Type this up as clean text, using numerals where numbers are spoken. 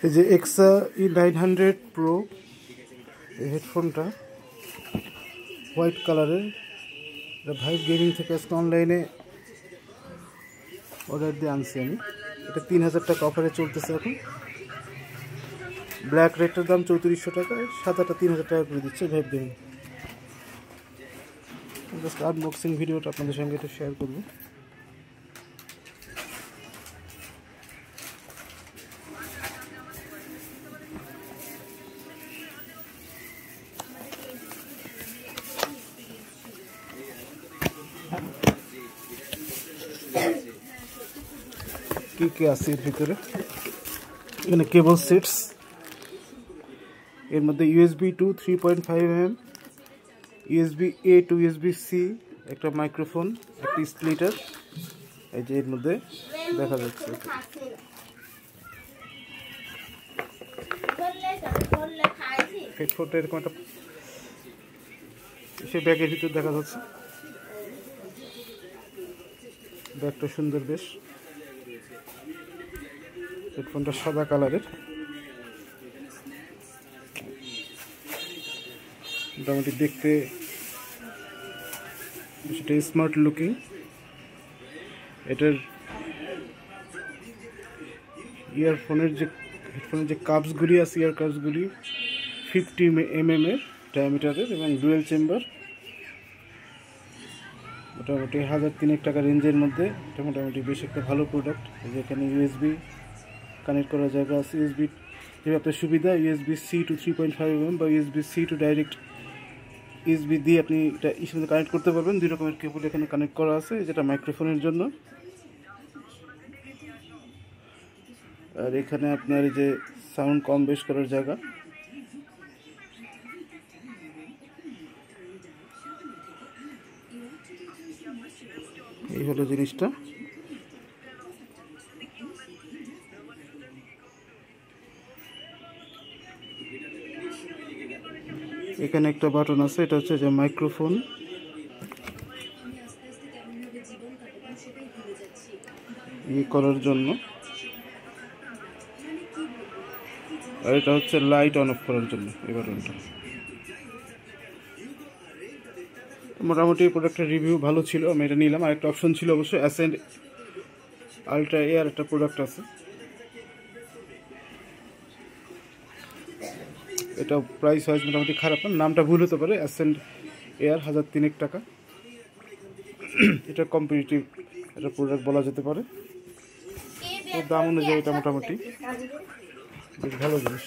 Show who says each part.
Speaker 1: এই যে এক্সা E900 pro এই হেডফোনটা হোয়াইট কালারের, এটা ভাইব গেমিং থেকে আজকে অনলাইনে অর্ডার দিয়ে আনছি আমি। এটা 3000 টাকা অফারে চলতেছে এখন। ব্ল্যাক রেডটার দাম 3400 টাকা, সাদাটা 3000 টাকা করে দিচ্ছে ভাইব গেমিং। জাস্ট আনবক্সিং ভিডিওটা আপনাদের সঙ্গে এটা শেয়ার করবো। কি আছে এর ভিতরে? এখানে কেবল সেটস, এর মধ্যে USB two 3.5mm, USB-A two USB-C, একটা মাইক্রোফোন, একটা স্প্লিটার। এই যে এর মধ্যে দেখা যাচ্ছে হেডফোনটা এরকম একটা সে ব্যাগের ভিতর দেখা যাচ্ছে। ব্যাগটা সুন্দর বেশ। হেডফোনটা সাদা কালারের, মোটামুটি দেখতে সেটা স্মার্ট লুকিং। এটার ইয়ারফোনের যে হেডফোনের যে কাপসগুলি আছে, ইয়ার কাপসগুলি 50mm এর ডায়ামিটারের এবং ডুয়েল চেম্বার। মোটামুটি 1003 টাকা রেঞ্জের মধ্যে এটা মোটামুটি বেশ একটা ভালো প্রোডাক্ট। যেখানে USB কানেক্ট করার জায়গা আছে, USB যেভাবে আপনার সুবিধা, USB-C টু 3.5mm বা USB-C টু ডাইরেক্ট USB দিয়ে আপনি এটা এর সাথে কানেক্ট করতে পারবেন। দুই রকমের কেবল এখানে কানেক্ট করা আছে, যেটা মাইক্রোফোনের জন্য। আর এখানে আপনার এই যে সাউন্ড কম বেশ করার জায়গা। এই হলো জিনিসটা। এখানে একটা বাটন আছে, এটা হচ্ছে যে মাইক্রোফোন করার জন্য, আর এটা হচ্ছে লাইট অন অফ করার জন্য এই বাটনটা। মোটামুটি প্রোডাক্টের রিভিউ ভালো ছিল, আমি এটা নিলাম। আর একটা অপশন ছিল অবশ্যই, অ্যাসেন্ড আলট্রা এয়ার একটা প্রোডাক্ট আছে, এটা প্রাইস ওয়াইজ মোটামুটি খারাপ না, নামটা ভুল হতে পারে। অ্যাসেন্ড এয়ার 1003 টাকা, এটা কম্পিটিটিভ একটা প্রোডাক্ট বলা যেতে পারে। এর দাম অনুযায়ী এটা মোটামুটি বেশ ভালো জিনিস।